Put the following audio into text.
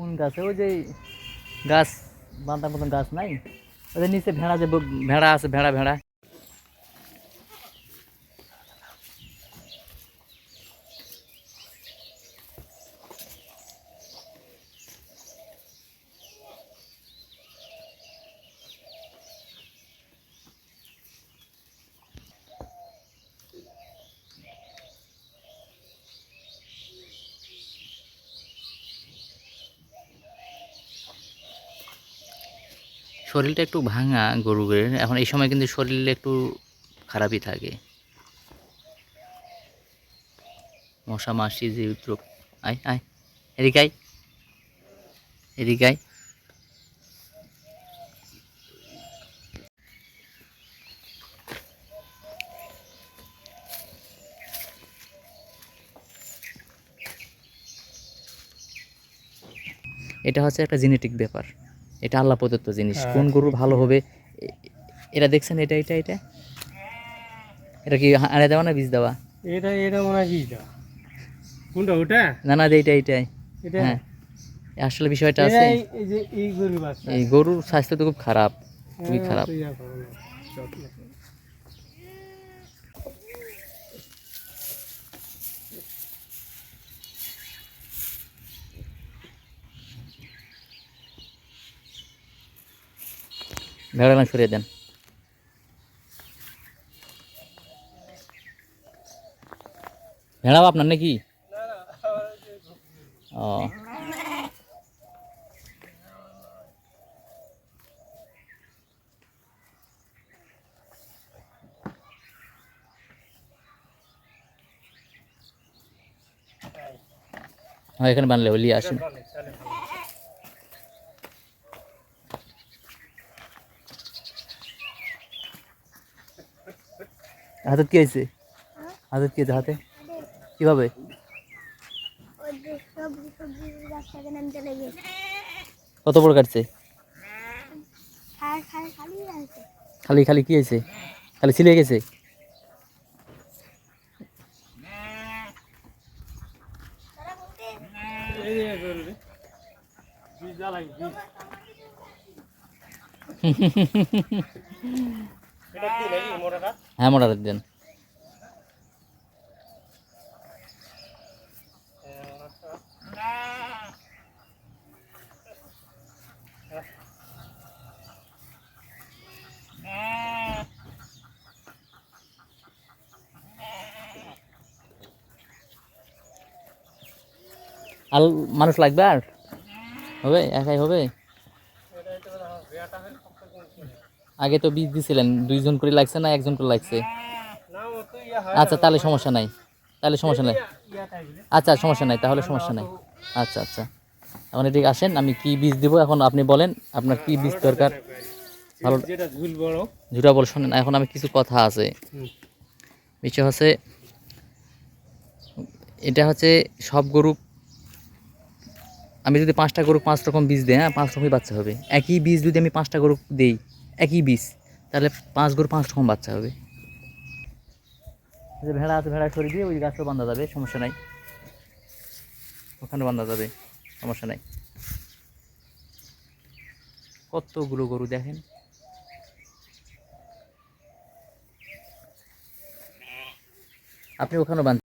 কোন গাছে ওই যে গাছ বান্ধার মতন গাছ নাই ওদের নিচে ভেড়া যে ভেড়া আছে ভেড়া ভেড়া শরীরটা একটু ভাঙা গরুদের এখন এই সময় কিন্তু শরীরে একটু খারাপই থাকে মশা মাছি যে উপদ্রব আয় আয় এদিকে আয় এদিকে আয় এটা হচ্ছে একটা জেনেটিক ব্যাপার এটা আল্লাহ প্রদত্ত জিনিস কোন গরু ভালো হবে এরা দেখছেন এটা এটা এটা এটা কি আড়ে দেওয়া না বীজ দেওয়া এটা এটা মনে হয় বীজ দেওয়া কোনটা ওটা না না এইটা এইটাই হ্যাঁ আসলে বিষয়টা আছে এই যে এই গরুর বাচ্চা এই গরুর স্বাস্থ্য তো খুব খারাপ খুবই খারাপ ভেড়া সরিয়ে দেন ভেড়াও আপনার নাকি ও হ্যাঁ এখানে বানলে লিয়ে আসেন হাতে কি হয়েছে হাতে কি হয়েছে হাতে কিভাবে কত বড় কাটছে খালি খালি কি হয়েছে খালি ছিলে গেছে হ্যাঁ মোটা দেন আর মানুষ লাগবে আর হবে একাই হবে আগে তো বীজ দিছিলেন দুইজন করে লাগছে না একজন করে লাগছে আচ্ছা তাহলে সমস্যা নাই তাহলে সমস্যা নাই আচ্ছা সমস্যা নাই তাহলে সমস্যা নাই আচ্ছা আচ্ছা এখন এদিকে আসেন আমি কি বীজ দিব এখন আপনি বলেন আপনার কি বীজ দরকার ভালো ঝুটা বল শোনেন এখন আমি কিছু কথা আছে বিষয় হচ্ছে এটা হচ্ছে সব গরু আমি যদি 5টা গরু 5 রকম বীজ দিই হ্যাঁ 5 রকমই বাচ্চা হবে একই বীজ যদি আমি 5টা গরু দিই একই বীজ তাহলে 5 গরু 5 রকম বাচ্চা হবে যে ভেড়া আছে ভেড়া সরিয়ে দিয়ে ওই গাছটা বাঁধা যাবে সমস্যা নাই ওখানে বাঁধা যাবে সমস্যা নাই কতগুলো গরু দেখেন আপনি ওখানে বাঁধ